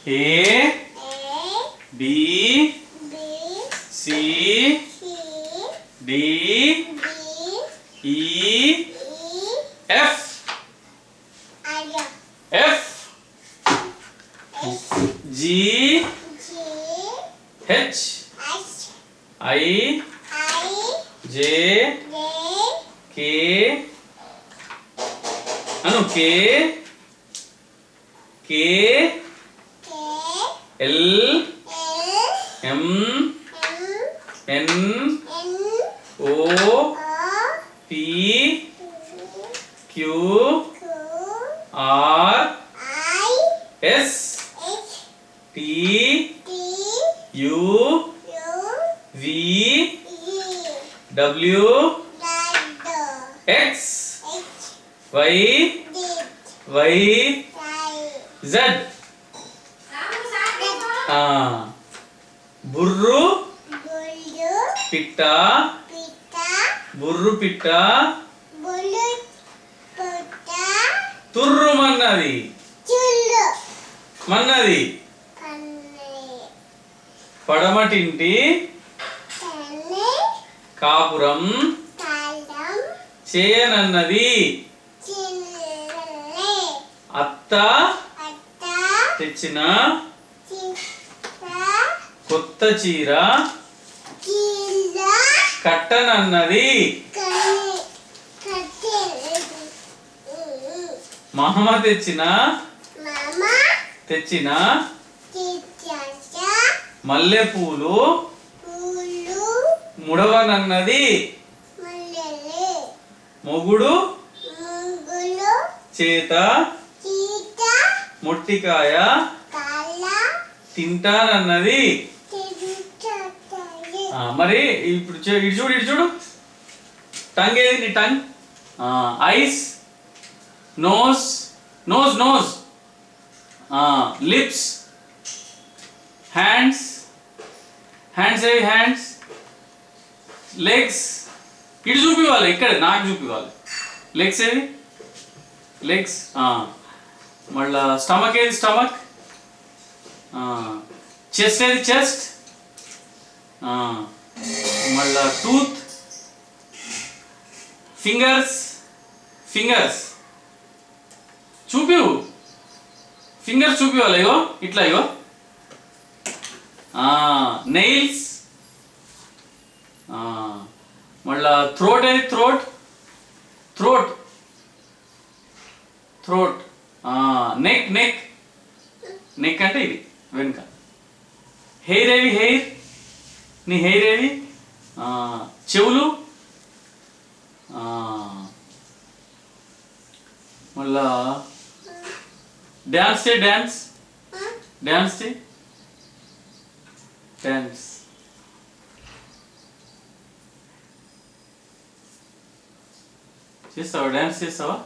A B C D E F F G H I J K Anu K L M N O P Q R S T U V W X Y Z బుర్రు పిట్ట బుర్రు పిట్ట తుర్రుమన్నది మన్నది పడమటింటి కాపురం చేయనన్నది అత్త తెచ్చిన కొత్త చీర కట్టనన్నది మామ తెచ్చిన మల్లెపూలు ముడవనన్నది మొగుడు చేత మొట్టికాయ తింటానన్నది మరి ఇప్పుడు ఇటు చూడు టంగ్ ఏది నీ tongue eyes nose nose nose lips hands hands ఏవి హ్యాండ్స్ లెగ్స్ ఇటు చూపివ్వాలి ఇక్కడ నాకు చూపివ్వాలి లెగ్స్ ఏవి లెగ్స్ మళ్ళా స్టమక్ ఏది స్టమక్ చెస్ట్ ఏది చెస్ట్ మళ్ళా టూత్ ఫింగర్స్ ఫింగర్స్ చూపివు ఫింగర్స్ చూపివ్వాలి ఇగో ఇట్లా ఇగో నెయిల్స్ మళ్ళా థ్రోట్ ఏది throat throat throat neck neck neck అంటే ఇది వెనుక హెయిర్ ఏవి హెయిర్ నీ హెయిర్ ఏవి చెవులు మళ్ళా డ్యాన్స్ చే డ్యాన్స్ డ్యాన్స్ చే డ్యాన్స్ చేస్తావా డ్యాన్స్ చేస్తావా